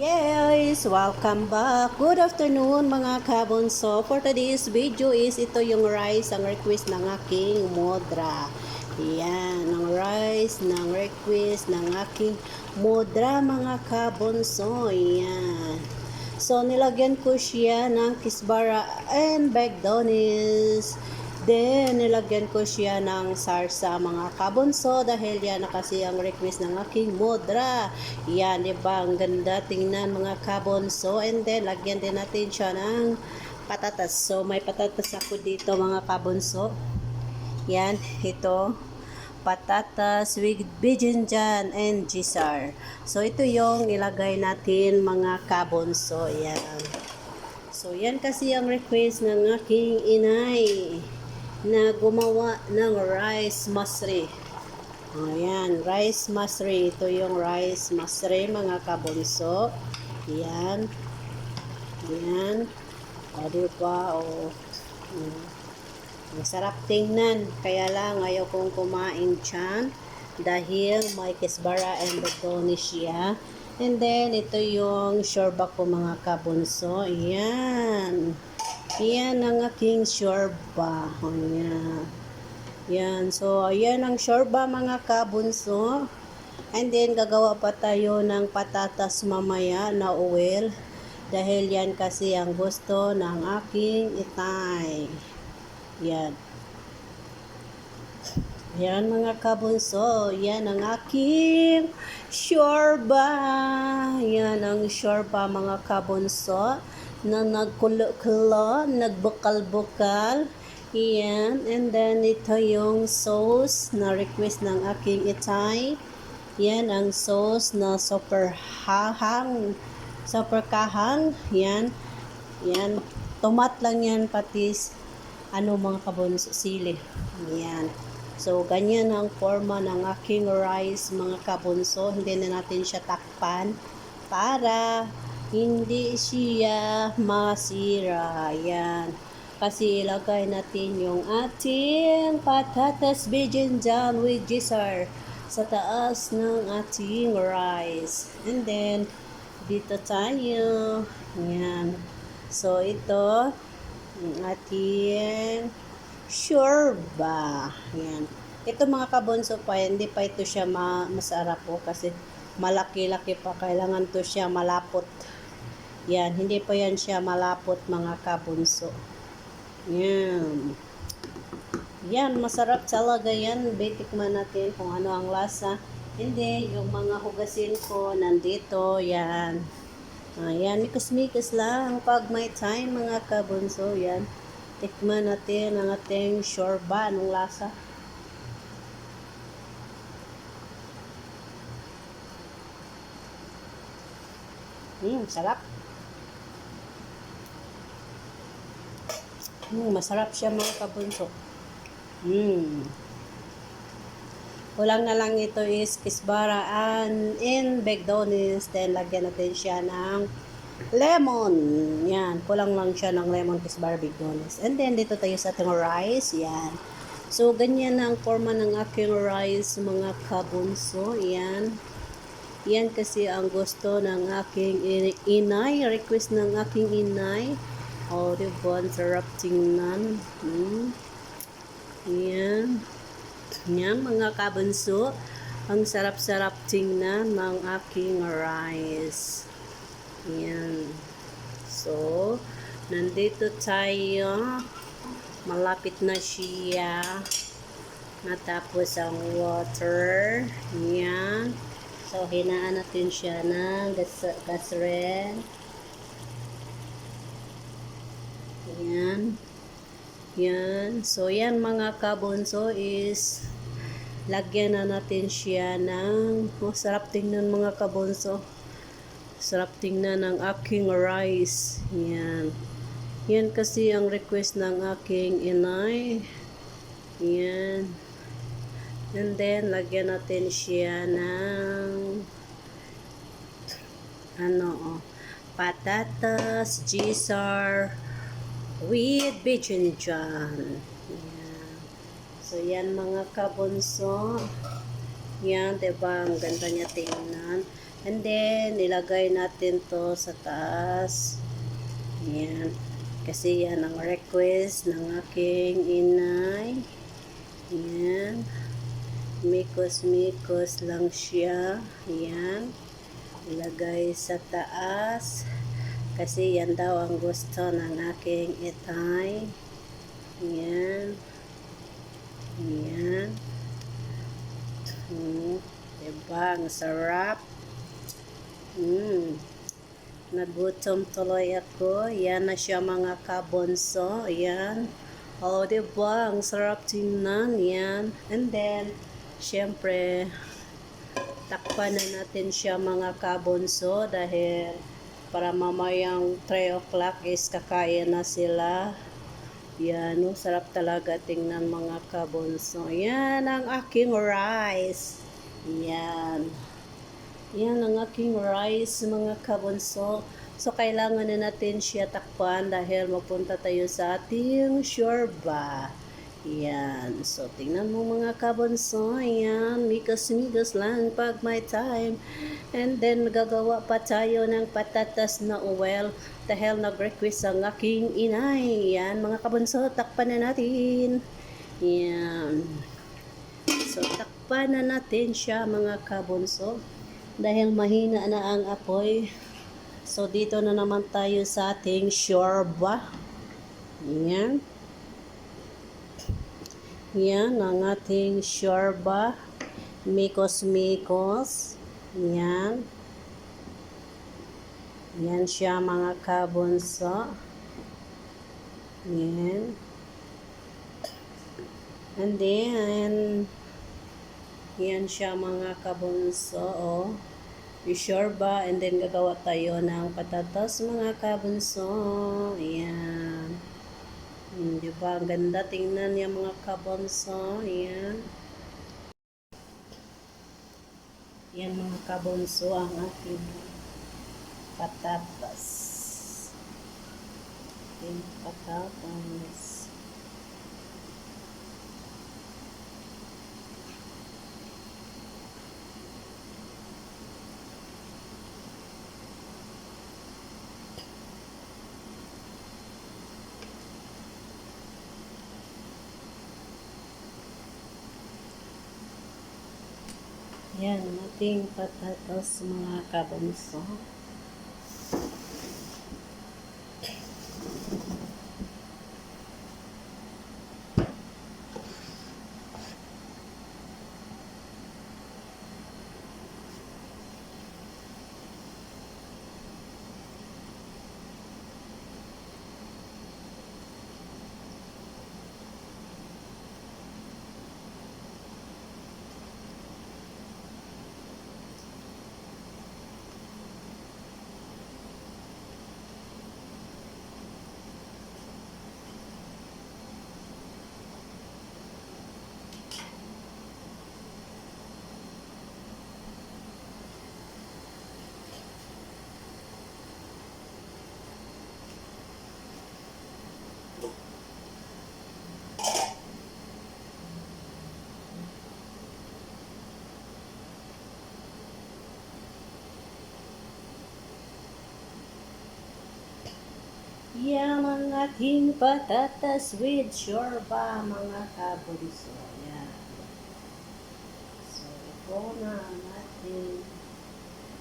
Yes, welcome back. Good afternoon mga kabon. So, for today's video is ito yung rice, ang request ng aking modra. Yan, ang rice ng request ng aking modra mga kabon. So, yan. So, nilagyan ko siya ng kisbara and bagdonis. Then, nilagyan ko siya ng sarsa mga kabonso dahil yan na kasi ang request ng aking modra. Yan, diba? Ang ganda tingnan mga kabonso. And then, lagyan din natin siya ng patatas. So, may patatas ako dito mga kabonso. Yan, ito. Patatas with bijinjan and gisar. So, ito yung ilagay natin mga kabonso. Yan. So, yan kasi ang request ng aking inay na gumawa ng rice masri. Ayan, rice masri. Ito yung rice masri mga kabonso. Yan. Yan. O, diba? O, masarap tingnan. Kaya lang, ayaw kong kumain dyan. Dahil may kisbara and bagdonis siya. And then, ito yung shorba ko mga kabonso. Yan. Yan ang aking shorba. Yan. Yan. So, ayan ang shorba mga kabunso. And then, gagawa pa tayo ng patatas mamaya na oil. Dahil yan kasi ang gusto ng aking itay. Yan. Yan mga kabunso. Yan ang aking shorba. Yan ang shorba mga kabunso na nagkulo-kulo, nagbukal-bukal. Yan. And then, ito yung sauce na request ng aking itay. Yan ang sauce na super hahang, super kahang. Yan. Yan. Tomat lang yan, patis. Mga kabunso, sili. Yan. So, ganyan ang forma ng aking rice, mga kabunso. Hindi na natin siya takpan para hindi siya masira. Yan. Kasi ilagay natin yung ating patatas bijinjan with gisar sa taas ng ating rice. And then, dito tayo. Yan. So, ito yung ating shorba. Yan. Ito mga kabonso pa, hindi pa ito siya masarap po kasi malaki-laki pa. Kailangan to siya malapot. Yan, hindi pa yan siya malapot mga kabunso. Yan. Yan, masarap talaga yan. Betikman natin kung ano ang lasa. Hindi, yung mga hugasin ko nandito. Yan. Ayan, mikas-mikas lang pag may time mga kabunso. Yan. Tikman natin ang ating shorba. Anong lasa? Sarap. Masarap siya mga kabunso. Kulang na lang ito is kisbara and bagdonis. Then, lagyan natin siya ng lemon. Yan. Kulang lang siya ng lemon, kisbara, bagdonis. And then, dito tayo sa ating rice. Yan. So, ganyan na ang forma ng aking rice, mga kabunso. Yan. Yan kasi ang gusto ng aking inay. Request ng aking inay. O, diba? Sarap tingnan. Yan. Yan, mga kabunso. Ang sarap-sarap tingnan ng aking rice. Yan. So, nandito tayo. Malapit na siya. Natapos ang water. Yan. So, hinaan natin siya ng gasren. Yan. Yan. So, yan mga kabunso is lagyan na natin siya ng sarap tingnan mga kabunso. Sarap tingnan ng aking rice. Yan. Yan kasi ang request ng aking inay. Yan. And then, lagyan natin siya ng patatas, gisar, with bijinjan. Yan. So, yan mga kabunso. Yan, diba? Ang ganda niya tingnan. And then, ilagay natin to sa taas. Yan. Kasi yan ang request ng aking inay. Yan. Mikos-mikos lang siya. Yan. Ilagay sa taas. Kasi yan daw ang gusto ng aking itay. Yan. Yan. Diba? Ang sarap. Nagutom tuloy ako. Yan na siya mga kabonso. Yan. Oh, diba? Ang sarap tingnan. Yan. And then, syempre, takpan na natin siya mga kabonso dahil para mamayang 3 o'clock is kakain na sila. Yan, no? Sarap talaga tingnan mga kabonso. Yan ang aking rice. Yan. Yan ang aking rice mga kabonso. So, kailangan na natin siya takpan dahil mapunta tayo sa ating shorba. Yan. So, tingnan mo mga kabonso. Yan. Migas-migas lang pag may time. And then, magagawa pa tayo ng patatas na oil dahil nag-request ang aking inay. Yan. Mga kabonso, takpan na natin. Yan. So, takpan na natin siya mga kabonso. Dahil mahina na ang apoy. So, dito na naman tayo sa ating shorba. Yan. Yan ang ating shorba. Mikos-mikos. Yan. Yan siya mga kabonso. Yan. And then, yan siya mga kabonso. Oh. Shorba, and then gagawa tayo ng patatas mga kabunso. Ayan. Diba? Ang ganda tingnan niya mga kabunso. Ayan. Yan mga kabunso ang ating patatas. Ating patatas. Yan, ang ating patatas mga kabunso. Yan ang ating patatas with shorba mga kabunso. Yan. So, ito na ang ating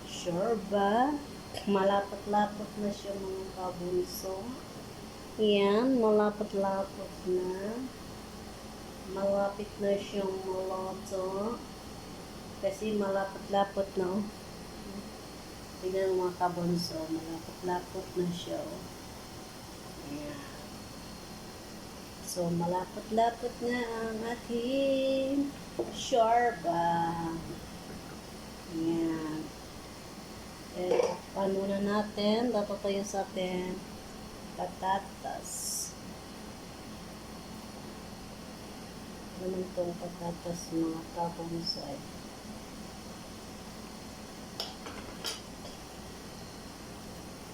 shorba. Malapot-lapot na siya mga kabunso. Yan, malapot-lapot na. Malapit na siyang maloto. Kasi malapot-lapot na. Tignan mga kabunso, malapot-lapot na siya. Ayan. So, malapot-lapot na ang ating shorba. Ayan. Eh, paano na natin? Dapat tayo sa ating patatas. Naman itong patatas mga kabunso.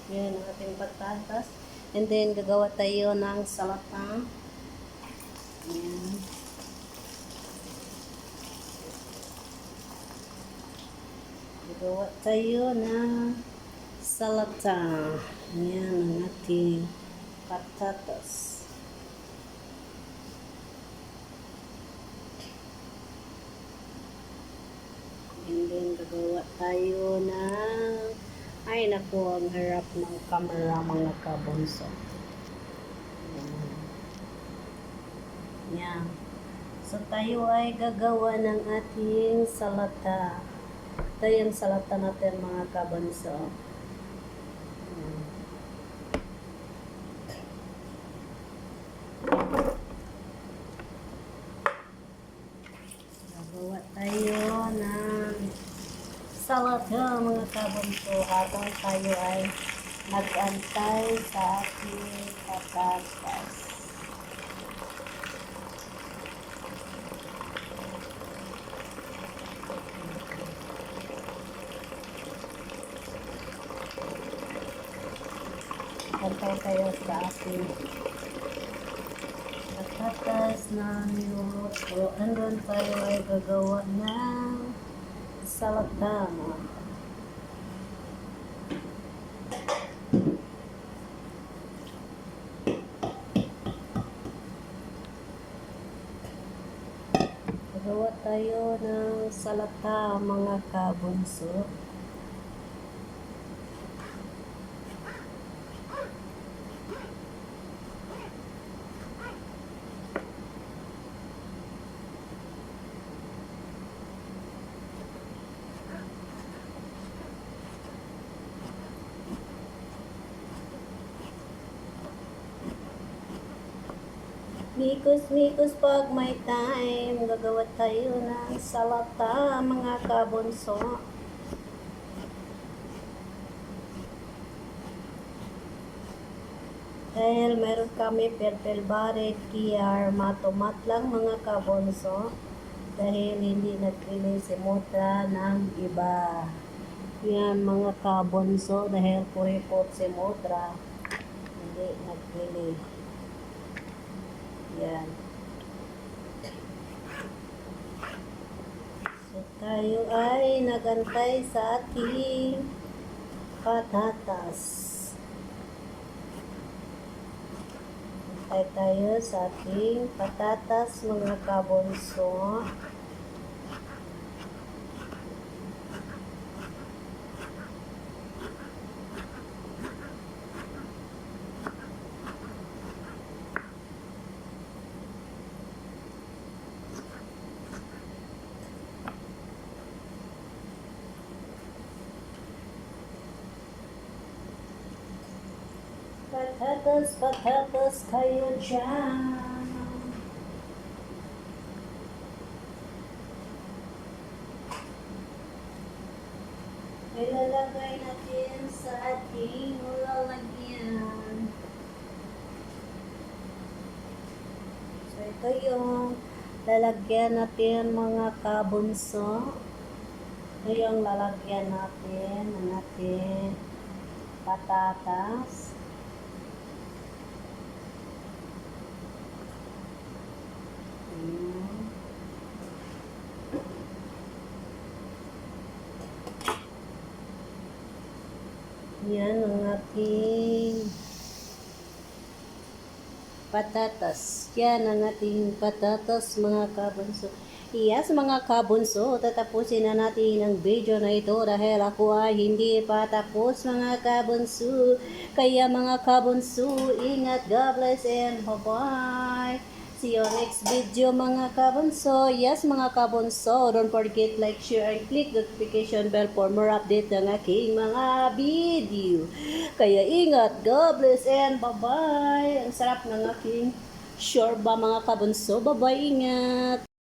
Yan ang ating patatas. And then, gagawa tayo ng salata. Ayan. Gawa tayo ng salata. Yan ang ating patatas. And then gagawa tayo ng ay naku, ang harap ng camera mga kabunso. Yan. So tayo ay gagawa ng ating salata. Ito yung salata natin mga kabunso. Gagawa tayo ng salata mga kabunso habang tayo ay nag-antay sa ating patatas. Antay tayo sa ating patatas na niluluto. Andun tayo ay gagawa ng salata. Gagawa tayo ng salata mga kabunso. Mikos-mikos pag may time, gagawa tayo ng salata mga kabunso. Dahil meron kami purple barret, kiyar, matomat lang mga kabunso. Dahil hindi nagpili si Motra ng iba. Yan mga kabunso, dahil kuripot si Motra, hindi nagpili. Yan. So, tayo ay nagantay sa ating patatas. Antay tayo sa ating patatas mga kabunso. Patatas kayo dyan. Ilalagay natin sa ating lalagyan. So ito yung lalagyan natin mga kabunso. Ito yung lalagyan natin ng ating patatas. Yan ang ating patatas. Yan ang ating patatas mga kabunso. Yes mga kabunso, tatapusin na natin ang video na ito dahil ako ay hindi pa tapos mga kabunso. Kaya mga kabunso, ingat, God bless and bye-bye. See you next video mga kabunso. Yes mga kabunso, don't forget like, share, and click the notification bell for more update ng aking mga video. Kaya ingat, God bless and bye-bye. Ang sarap ng aking shorba mga kabunso. Bye-bye, ingat.